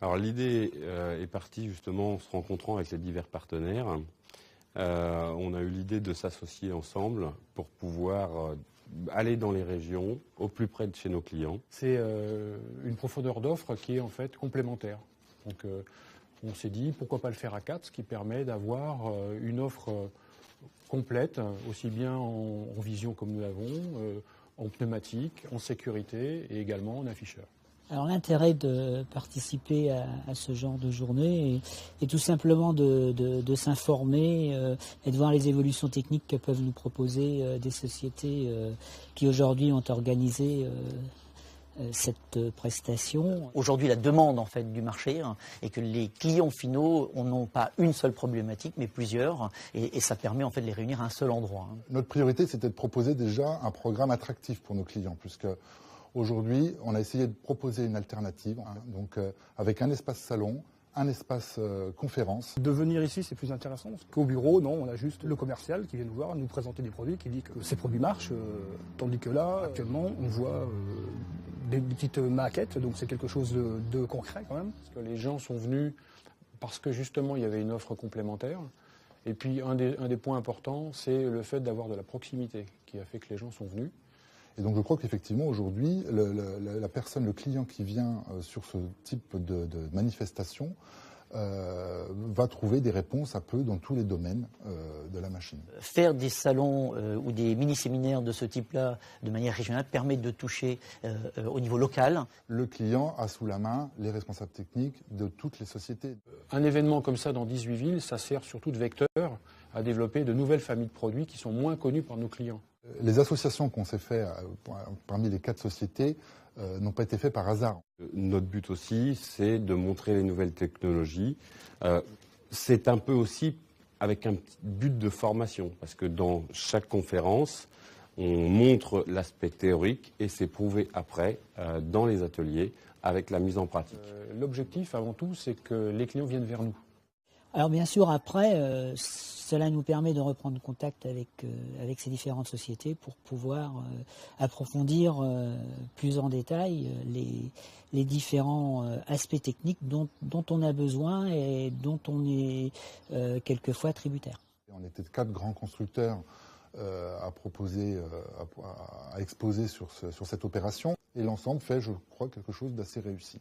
Alors l'idée est partie justement en se rencontrant avec les divers partenaires. On a eu l'idée de s'associer ensemble pour pouvoir aller dans les régions, au plus près de chez nos clients. C'est une profondeur d'offre qui est en fait complémentaire. Donc on s'est dit pourquoi pas le faire à 4, ce qui permet d'avoir une offre complète, aussi bien en vision comme nous l'avons, en pneumatique, en sécurité et également en afficheur. Alors l'intérêt de participer à ce genre de journée est tout simplement de s'informer et de voir les évolutions techniques que peuvent nous proposer des sociétés qui aujourd'hui ont organisé cette prestation. Aujourd'hui, la demande en fait du marché et que les clients finaux n'ont pas une seule problématique, mais plusieurs, et ça permet en fait de les réunir à un seul endroit. Notre priorité, c'était de proposer déjà un programme attractif pour nos clients, puisque aujourd'hui, on a essayé de proposer une alternative, donc avec un espace salon, un espace conférence. De venir ici, c'est plus intéressant qu'au bureau. Non, on a juste le commercial qui vient nous voir, nous présenter des produits, qui dit que ces produits marchent, tandis que là, actuellement, on voit des petites maquettes, donc c'est quelque chose de concret quand même. Parce que les gens sont venus parce que justement il y avait une offre complémentaire. Et puis un des points importants, c'est le fait d'avoir de la proximité qui a fait que les gens sont venus. Et donc je crois qu'effectivement aujourd'hui, la personne, le client qui vient sur ce type de manifestation va trouver des réponses un peu dans tous les domaines de la machine. Faire des salons ou des mini-séminaires de ce type-là de manière régionale permet de toucher au niveau local. Le client a sous la main les responsables techniques de toutes les sociétés. Un événement comme ça dans 18 villes, ça sert surtout de vecteur à développer de nouvelles familles de produits qui sont moins connues par nos clients. Les associations qu'on s'est fait parmi les 4 sociétés n'ont pas été faites par hasard. Notre but aussi, c'est de montrer les nouvelles technologies. C'est un peu aussi avec un petit but de formation, parce que dans chaque conférence, on montre l'aspect théorique et c'est prouvé après dans les ateliers avec la mise en pratique. L'objectif avant tout, c'est que les clients viennent vers nous. Alors bien sûr, après, cela nous permet de reprendre contact avec ces différentes sociétés pour pouvoir approfondir plus en détail les différents aspects techniques dont on a besoin et dont on est quelquefois tributaire. On était 4 grands constructeurs à proposer, à exposer sur cette opération, et l'ensemble fait, je crois, quelque chose d'assez réussi.